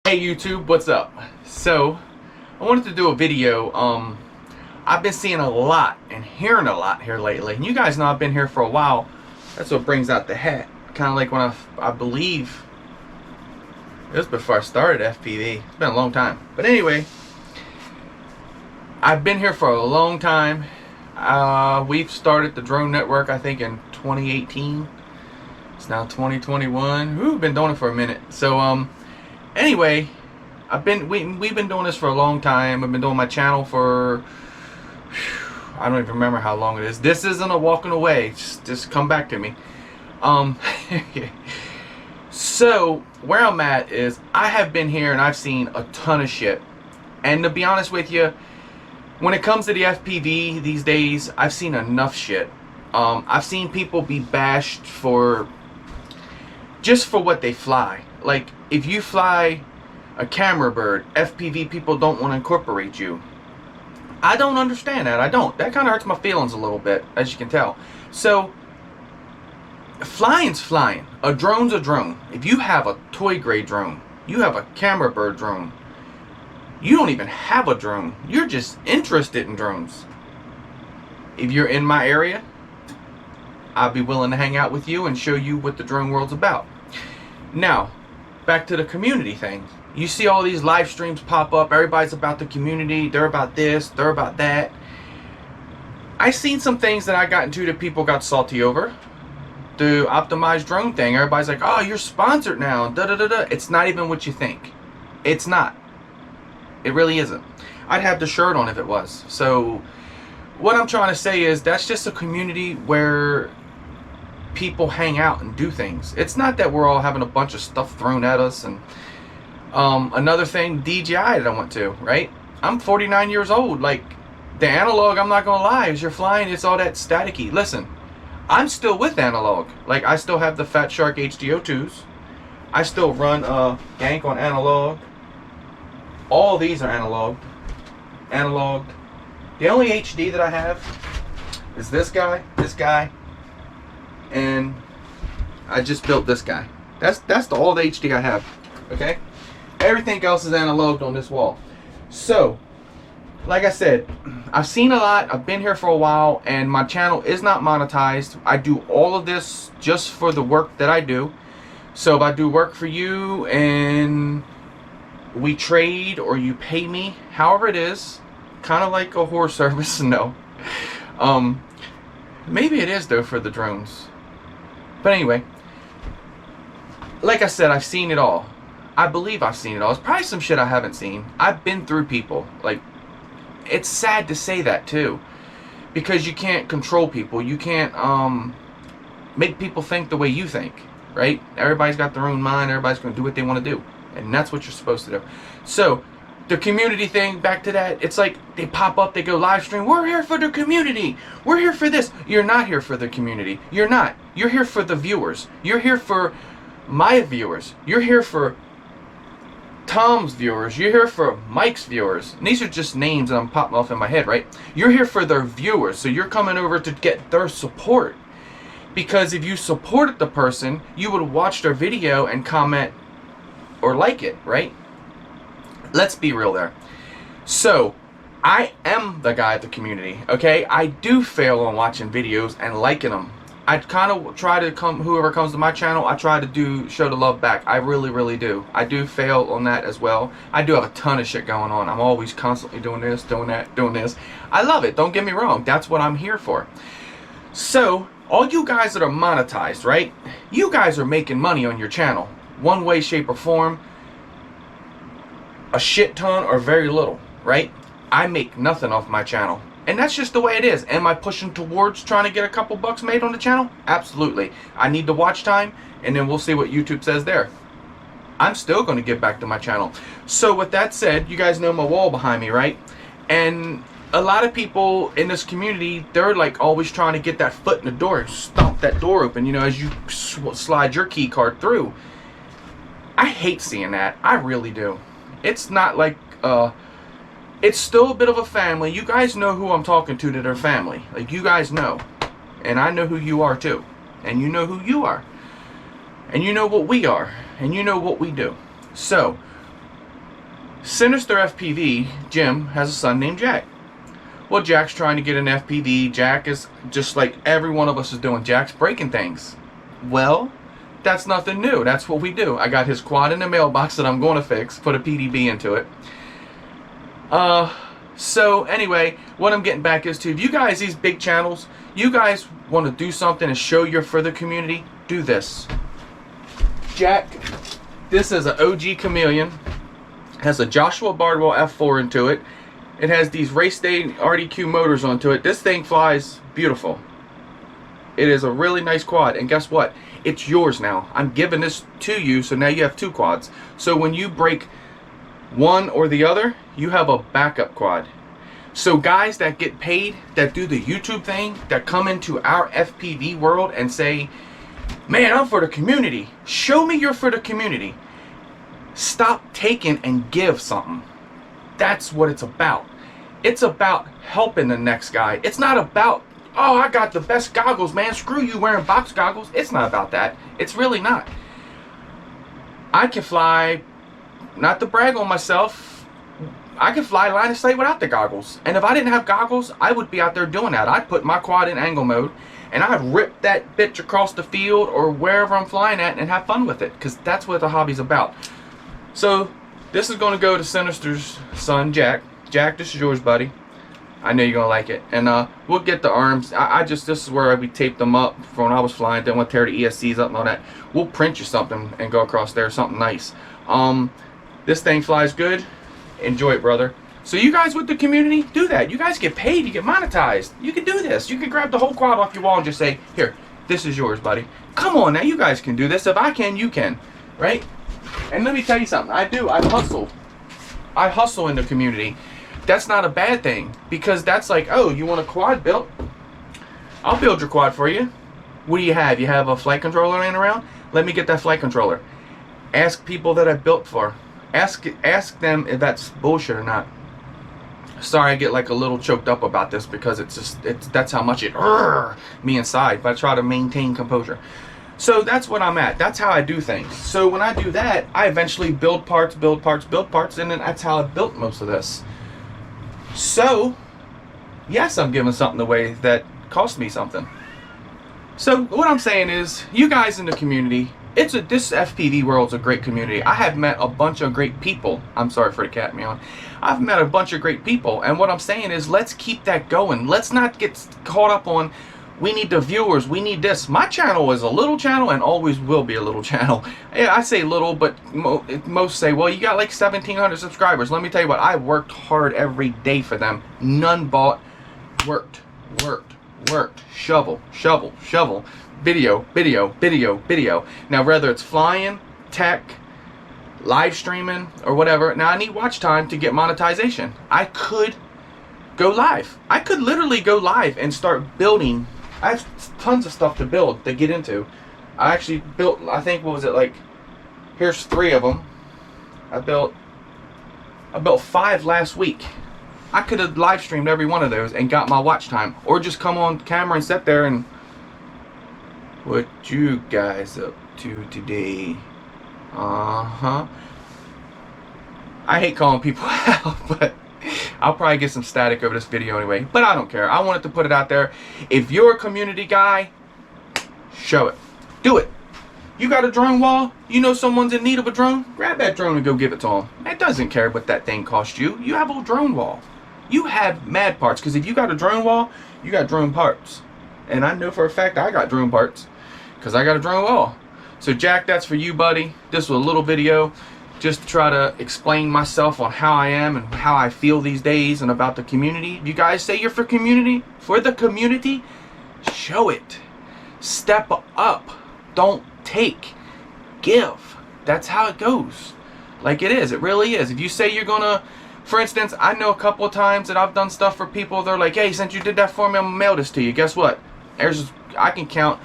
Hey YouTube, what's up? So I wanted to do a video. I've been seeing a lot and hearing a lot here lately, and you guys know I've been here for a while. That's what brings out the hat. Kind of like when I believe it was before I started FPV. It's been a long time, but anyway, I've been here for a long time. We've started the drone network I think in 2018. It's now 2021. We've been doing it for a minute. So anyway, we've been doing this for a long time. I've been doing my channel for I don't even remember how long it is. This isn't a walking away. Just come back to me. So where I'm at is I have been here and I've seen a ton of shit. And to be honest with you, when it comes to the FPV these days, I've seen enough shit. I've seen people be bashed for just for what they fly. Like, if you fly a camera bird, FPV people don't want to incorporate you. I don't understand that. I don't. That kind of hurts my feelings a little bit, as you can tell. So, flying's flying. A drone's a drone. If you have a toy grade drone, you have a camera bird drone, you don't even have a drone. You're just interested in drones. If you're in my area, I'll be willing to hang out with you and show you what the drone world's about. Now, back to the community thing. You see all these live streams pop up. Everybody's about the community. They're about this. They're about that. I seen some things that I got into that people got salty over. The optimized drone thing. Everybody's like, oh, you're sponsored now. Da da da da. It's not even what you think. It's not. It really isn't. I'd have the shirt on if it was. So what I'm trying to say is that's just a community where people hang out and do things. It's not that we're all having a bunch of stuff thrown at us. And another thing, DJI that I went to, right? I'm 49 years old. Like, the analog, I'm not gonna lie, as you're flying, it's all that staticky. Listen, I'm still with analog. Like, I still have the Fatshark HDO2s. I still run Gank on analog. All these are analog. The only HD that I have is this guy, and I just built this guy. That's all the HD I have. Okay? Everything else is analog on this wall. So, like I said, I've seen a lot. I've been here for a while, and my channel is not monetized. I do all of this just for the work that I do. So if I do work for you and we trade or you pay me, however it is, kind of like a horse service, no. Maybe it is though for the drones. But anyway, like I said, I've seen it all. I believe I've seen it all. It's probably some shit I haven't seen. I've been through people. Like, it's sad to say that too, because you can't control people. You can't make people think the way you think, right? Everybody's got their own mind. Everybody's going to do what they want to do, and that's what you're supposed to do. So the community thing, back to that, it's like they pop up, they go live stream, we're here for the community, we're here for this. You're not here for the community. You're not. You're here for the viewers. You're here for my viewers. You're here for Tom's viewers. You're here for Mike's viewers. And these are just names that I'm popping off in my head, right? You're here for their viewers. So you're coming over to get their support. Because if you supported the person, you would watch their video and comment or like it, right? Let's be real there. So, I am the guy at the community, okay? I do fail on watching videos and liking them. I kind of try to whoever comes to my channel, I try to show the love back. I really, really do. I do fail on that as well. I do have a ton of shit going on. I'm always constantly doing this, doing that, doing this. I love it. Don't get me wrong. That's what I'm here for. So, all you guys that are monetized, right? You guys are making money on your channel. One way, shape, or form. A shit ton or very little, right? I make nothing off my channel. And that's just the way it is. Am I pushing towards trying to get a couple bucks made on the channel? Absolutely. I need the watch time, and then we'll see what YouTube says there. I'm still going to get back to my channel. So with that said, you guys know my wall behind me, right? And a lot of people in this community, they're like always trying to get that foot in the door, stomp that door open, you know, as you slide your key card through. I hate seeing that. I really do. It's not like, it's still a bit of a family. You guys know who I'm talking to that are family. Like, you guys know. And I know who you are too. And you know who you are. And you know what we are. And you know what we do. So, Sinister FPV, Jim, has a son named Jack. Well, Jack's trying to get an FPV. Jack is just like every one of us is doing. Jack's breaking things. Well, that's nothing new. That's what we do. I got his quad in the mailbox that I'm going to fix, put a PDB into it. So anyway, what I'm getting back is to, if you guys, these big channels, you guys want to do something and show your for the community, do this. Jack, this is an OG Chameleon. Has a Joshua Bardwell F4 into it. It has these race day RDQ motors onto it. This thing flies beautiful. It is a really nice quad, and guess what? It's yours now. I'm giving this to you, so now you have 2 quads. So when you break one or the other, you have a backup quad. So guys that get paid, that do the YouTube thing, that come into our FPV world and say, man, I'm for the community. Show me you're for the community. Stop taking and give something. That's what it's about. It's about helping the next guy. It's not about, oh, I got the best goggles, man. Screw you wearing box goggles. It's not about that. It's really not. I can fly, not to brag on myself, I can fly line of sight without the goggles. And if I didn't have goggles, I would be out there doing that. I'd put my quad in angle mode and I'd rip that bitch across the field or wherever I'm flying at and have fun with it, because that's what the hobby's about. So this is going to go to Sinister's son, Jack. Jack, this is yours, buddy. I know you're going to like it. And we'll get the arms. This is where we taped them up from when I was flying. Didn't want to tear the ESCs up and all that. We'll print you something and go across there, something nice. This thing flies good. Enjoy it, brother. So you guys with the community, do that. You guys get paid. You get monetized. You can do this. You can grab the whole quad off your wall and just say, here, this is yours, buddy. Come on now. You guys can do this. If I can, you can. Right? And let me tell you something. I do. I hustle. I hustle in the community. That's not a bad thing, because that's like, oh, you want a quad built? I'll build your quad for you. What do you have? You have a flight controller laying around? Let me get that flight controller. Ask people that I built for. Ask them if that's bullshit or not. Sorry, I get like a little choked up about this because that's how much it me inside, but I try to maintain composure. So that's what I'm at. That's how I do things. So when I do that, I eventually build parts, and then that's how I built most of this. So, yes, I'm giving something away that cost me something. So what I'm saying is, you guys in the community, this FPV world's a great community. I have met a bunch of great people. I'm sorry for the cat meowing. I've met a bunch of great people, and what I'm saying is, let's keep that going. Let's not get caught up on, we need the viewers, we need this. My channel is a little channel and always will be a little channel. Yeah, I say little, but most say, well, you got like 1,700 subscribers. Let me tell you what, I worked hard every day for them. None bought, worked. Shovel. Video. Now, whether it's flying, tech, live streaming, or whatever, now I need watch time to get monetization. I could go live. I could literally go live and start building. I have tons of stuff to build, to get into. I actually built, I think, what was it, like, here's 3 of them. I built 5 last week. I could have live streamed every one of those and got my watch time, or just come on camera and sit there and, what you guys up to today? I hate calling people out, but I'll probably get some static over this video anyway, but I don't care. I wanted to put it out there. If you're a community guy, show it. Do it. You got a drone wall? You know someone's in need of a drone? Grab that drone and go give it to them. It doesn't care what that thing cost you. You have a drone wall. You have mad parts, because if you got a drone wall, you got drone parts. And I know for a fact I got drone parts, because I got a drone wall. So Jack, that's for you, buddy. This was a little video just to try to explain myself on how I am and how I feel these days and about the community. You guys say you're for the community, show it. Step up. Don't take. Give. That's how it goes. Like it is. It really is. If you say you're gonna, for instance, I know a couple of times that I've done stuff for people. They're like, hey, since you did that for me, I'm gonna mail this to you. Guess what? I can count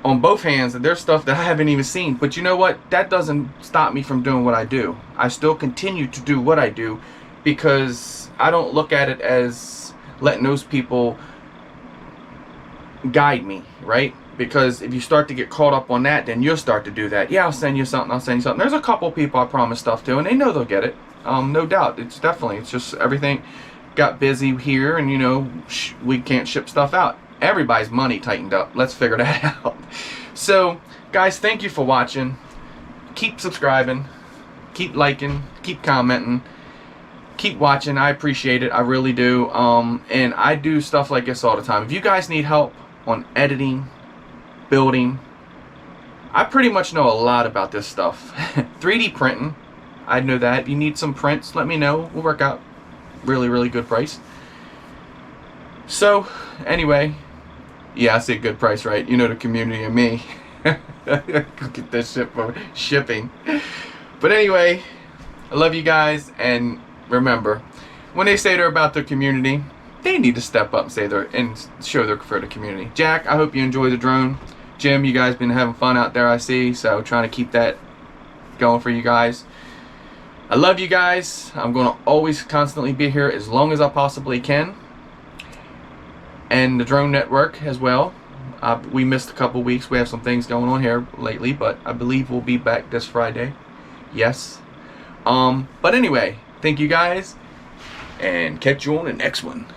on both hands and there's stuff that I haven't even seen. But you know what? That doesn't stop me from doing what I do. I still continue to do what I do, because I don't look at it as letting those people guide me, right? Because if you start to get caught up on that, then you'll start to do that. Yeah, I'll send you something. There's a couple people I promise stuff to, and they know they'll get it. No doubt. It's just everything got busy here, and you know, we can't ship stuff out. Everybody's money tightened up. Let's figure that out. So guys, thank you for watching. Keep subscribing, keep liking, keep commenting, keep watching. I appreciate it. I really do. And I do stuff like this all the time. If you guys need help on editing, building, I pretty much know a lot about this stuff. 3D printing, I know that. If you need some prints, let me know. We'll work out really good price. So anyway, yeah, I say good price, right? You know the community and me. Get this shit for shipping. But anyway, I love you guys, and remember, when they say they're about their community, they need to step up and say and show their for the community. Jack, I hope you enjoy the drone. Jim, you guys been having fun out there, I see, so trying to keep that going for you guys. I love you guys. I'm going to always constantly be here as long as I possibly can. And the drone network as well. We missed a couple weeks. We have some things going on here lately, but I believe we'll be back this Friday. Yes. But anyway, thank you guys, and catch you on the next one.